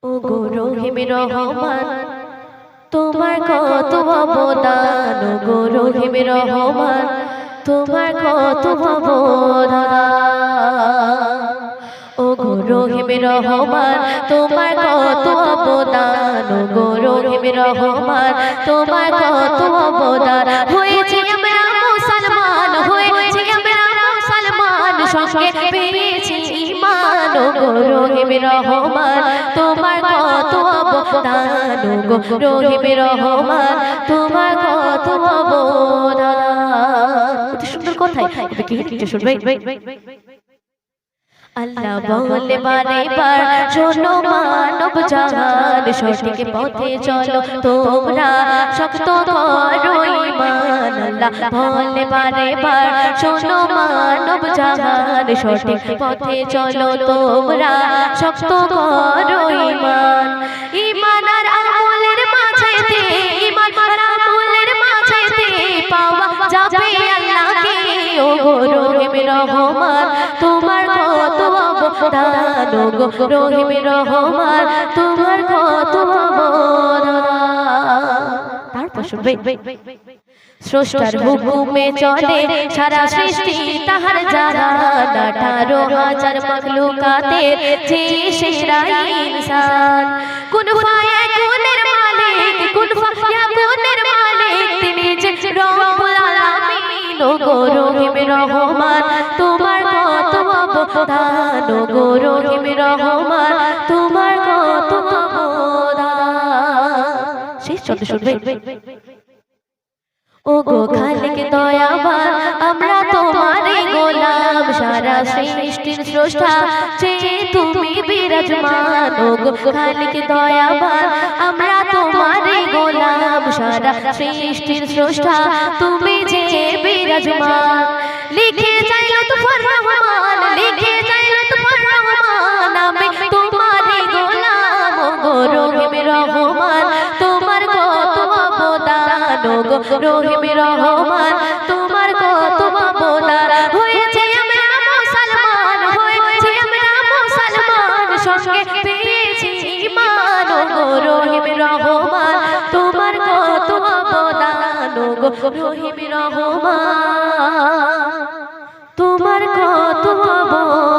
ও গো রহিম রহমান তোমার কত অবদান, ও গো রহিম রহমান তোমার কত অবদান। ও গো রহিম রহমান তোমার কত অবদান, ও গো রহিম রহমান তোমার কত অবদান। হয়েছে আমরা মুসলমান, হয়েছে আমরা মুসলমান, সঙ্গে পেয়েছি ঈমান। ও গো রহিম রহমান তোমার কত অবদান, ও গো রহিম রহমান তোমার কত অবদান। কত সুন্দর কথাই কি শুনবে। আল্লাহ বলে বারে বার শোনো মানব জাহান, সঠিক পথে চলো তোমরা শক্ত করো ঈমান। আল্লাহ বলে বারে বার শোনো মানব জাহান, সঠিক পথে চলো তোমরা শক্ত করো ঈমান। ঈমান আর আমলের মাঝেতে, ঈমান আর আমলের মাঝেতে পাওয়া যাবে আল্লাহকে। ও গো রহিম রহমান তোমার কত অবদান, ও গো রহিম রহমান তোমার কত অবদান। তারপর শুনবে স্রষ্টার হুকুমে চলে সারা সৃষ্টি তাহার জাহান, 18,000 মাখলুকাতের যে সেরা ইনসান। কোন ফায়াকুনের মালিক, কোন ফায়াকুনের মালিক তিনি যে রব্বুল আলামিন। ও গো রহিম রহমান তোমার কত অবদান, ও গো রহিম রহমান তোমার কত অবদান। শেষ চলতে শুনবে। ও গো খালিক দয়াবান আমরা তোমারই গোলাম, সারা সৃষ্টির স্রষ্টা যে তুমি বিরাজমান। ও গো খালিক দয়াবান আমরা তোমারই গোলাম, সারা সৃষ্টির স্রষ্টা তুমি যে বিরাজমান। লিখে যাইলো তোমার রহমান, লিখে যাইলো তোমার রহমান আমি তোমারই গোলাম। ও গো রহিম রহমান তোমার কত অবদান, ও গো রহিম রহমান তোমার কত অবদান। হয়েছে আমরা মুসলমান, হয়েছে আমরা মুসলমান, সঙ্গে পেয়েছি ঈমান। ও গো রহিম রহমান তোমার কত অবদান, ও গো রহিম রহমান তোমার কত অবদান।